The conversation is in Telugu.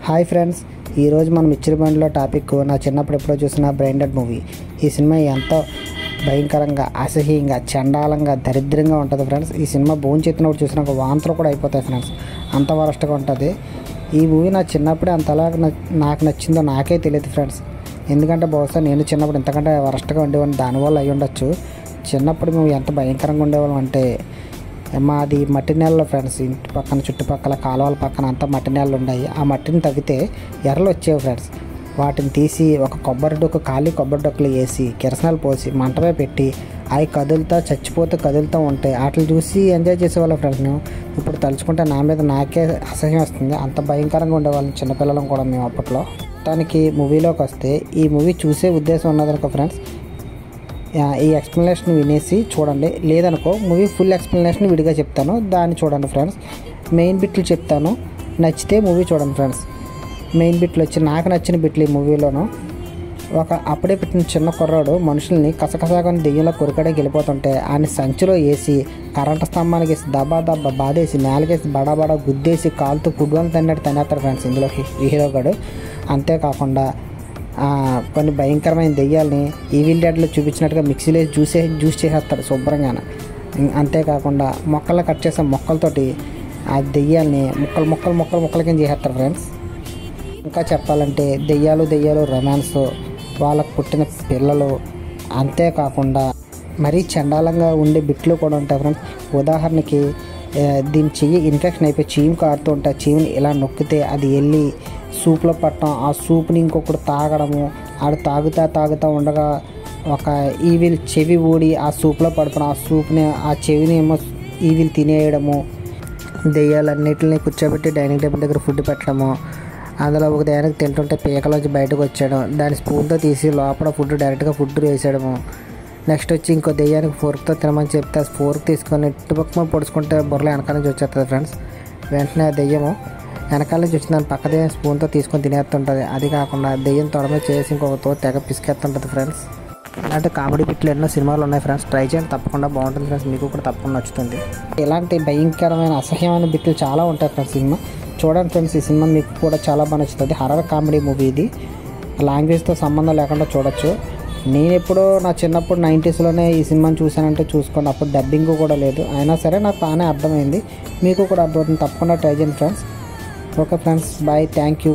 హాయ్ ఫ్రెండ్స్, ఈరోజు మనం ఇచ్చిన బండిలో టాపిక్ నా చిన్నప్పుడు ఎప్పుడో చూసిన బ్రైండెడ్ మూవీ. ఈ సినిమా ఎంతో భయంకరంగా, అసహ్యంగా, చండాలంగా, దరిద్రంగా ఉంటుంది ఫ్రెండ్స్. ఈ సినిమా భోజనం చేసినప్పుడు చూసినాక వాంతులు కూడా అయిపోతాయి ఫ్రెండ్స్, అంత వరస్ట్గా ఉంటుంది. ఈ మూవీ నా చిన్నప్పుడే అంతలా నాకు నచ్చిందో నాకే తెలియదు ఫ్రెండ్స్. ఎందుకంటే బహుశా నేను చిన్నప్పుడు ఇంతకంటే వరస్ట్గా ఉండేవాడిని, దానివల్ల అయ్యి ఉండొచ్చు. చిన్నప్పుడు మేము ఎంత భయంకరంగా ఉండేవాళ్ళం అంటే, మాది మట్టి నేలలో ఫ్రెండ్స్. ఇంటి పక్కన చుట్టుపక్కల కాలువల పక్కన అంతా మట్టి నేలలు ఉన్నాయి. ఆ మట్టిని తవ్వితే ఎర్రలు వచ్చేవి ఫ్రెండ్స్. వాటిని తీసి ఒక ఖాళీ కొబ్బరి డొక్కలు వేసి కిరసనాలు పోసి మంటపై పెట్టి అవి కదులుతూ ఉంటాయి. వాటిని చూసి ఎంజాయ్ చేసేవాళ్ళం ఫ్రెండ్స్. మేము ఇప్పుడు తలుచుకుంటే నా మీద నాకే అసహ్యం వస్తుంది. అంత భయంకరంగా ఉండేవాళ్ళం చిన్నపిల్లలం కూడా మేము అప్పట్లో. మొత్తానికి మూవీలోకి వస్తే, ఈ మూవీ చూసే ఉద్దేశం ఉన్నదనుకో ఫ్రెండ్స్, ఈ ఎక్స్ప్లెనేషన్ వినేసి చూడండి. లేదనుకో మూవీ ఫుల్ ఎక్స్ప్లెనేషన్ విడిగా చెప్తాను, దాన్ని చూడండి ఫ్రెండ్స్. మెయిన్ బిట్లు చెప్తాను, నచ్చితే మూవీ చూడండి ఫ్రెండ్స్. మెయిన్ బిట్లు వచ్చి నాకు నచ్చిన బిట్లు ఈ మూవీలోను, అప్పుడే పెట్టిన చిన్న కుర్రాడు మనుషుల్ని కసకసాగా దెయ్యంలో కొరికడానికి వెళ్ళిపోతుంటే ఆయన సంచిలో వేసి కరెంటు స్తంభానికి వేసి దబ్బా బాధేసి నేలకేసి బడా గుద్దేసి కాలుతో ఫుట్బాల్ తనేస్తారు ఫ్రెండ్స్ ఇందులో హీరోగాడు. అంతేకాకుండా కొన్ని భయంకరమైన దెయ్యాలని ఈవిల్ డెడ్లో చూపించినట్టుగా మిక్సీలో జ్యూస్ చేసేస్తాడు శుభ్రంగా. అంతేకాకుండా మొక్కలు కట్ చేసే మొక్కలతోటి ఆ దెయ్యాలని ముక్కల కింద చేసేస్తారు ఫ్రెండ్స్. ఇంకా చెప్పాలంటే దెయ్యాలు రొమాన్స్, వాళ్ళకు పుట్టిన పిల్లలు, అంతేకాకుండా మరీ చండాలంగా ఉండే బిట్లు కూడా ఉంటాయి ఫ్రెండ్స్. ఉదాహరణకి దీని చెయ్యి ఇన్ఫెక్షన్ అయిపోయి చీము కారుతూ ఉంటాయి. చీముని ఇలా నొక్కితే అది వెళ్ళి సూప్లో పట్టడం, ఆ సూప్ని ఇంకొకటి తాగడము, ఆడు తాగుతూ ఉండగా ఒక ఈవిల్ చెవి ఊడి ఆ సూప్లో పడిపోవడం, ఆ సూప్ని ఆ చెవిని ఏమో ఈవిల్ తినేయడము, దెయ్యాలన్నిటిని కూర్చోబెట్టి డైనింగ్ టేబుల్ దగ్గర ఫుడ్ పెట్టడము, అందులో ఒక దయ్యానికి తింటుంటే పీకలోంచి బయటకు వచ్చేయడం, దాని స్పూన్తో తీసి లోపల డైరెక్ట్గా ఫుడ్ వేసేయడము. నెక్స్ట్ వచ్చి ఇంకో దెయ్యానికి ఫోర్క్తో తినమని చెప్తే ఆ ఫోర్క్ తీసుకొని ఇటుపక్క పొడుచుకుంటే బుర్రలో వెనకాల నుంచి వచ్చేస్తుంది ఫ్రెండ్స్. వెంటనే ఆ దెయ్యము వెనకాల నుంచి వచ్చిన దాని పక్క దెయ్యం స్పూన్తో తీసుకొని తినేస్తుంటుంది. అది కాకుండా దెయ్యం తొడమే చేసి ఇంకొకతో తెగ పిసికేస్తుంటుంది ఫ్రెండ్స్. ఇలాంటి కామెడీ బిట్లు ఎన్నో సినిమాలు ఉన్నాయి ఫ్రెండ్స్, ట్రై చేయండి, తప్పకుండా బాగుంటుంది ఫ్రెండ్స్, మీకు కూడా తప్పకుండా నచ్చుతుంది. ఇలాంటి భయంకరమైన అసహ్యమైన బిట్లు చాలా ఉంటాయి ఫ్రెండ్స్. సినిమా చూడండి ఫ్రెండ్స్, ఈ సినిమా మీకు కూడా చాలా బాగా నచ్చుతుంది. హర్రర్ కామెడీ మూవీ ఇది, లాంగ్వేజ్తో సంబంధం లేకుండా చూడొచ్చు. నేను ఎప్పుడో నా చిన్నప్పుడు 90sలోనే ఈ సినిమాని చూశానంటే చూసుకోండి, అప్పుడు డబ్బింగ్ కూడా లేదు. అయినా సరే నాకు బాగానే అర్థమైంది, మీకు కూడా అర్థమవుతుంది. తప్పకుండా ట్రై చేయండి friends. Okay friends, bye, thank you.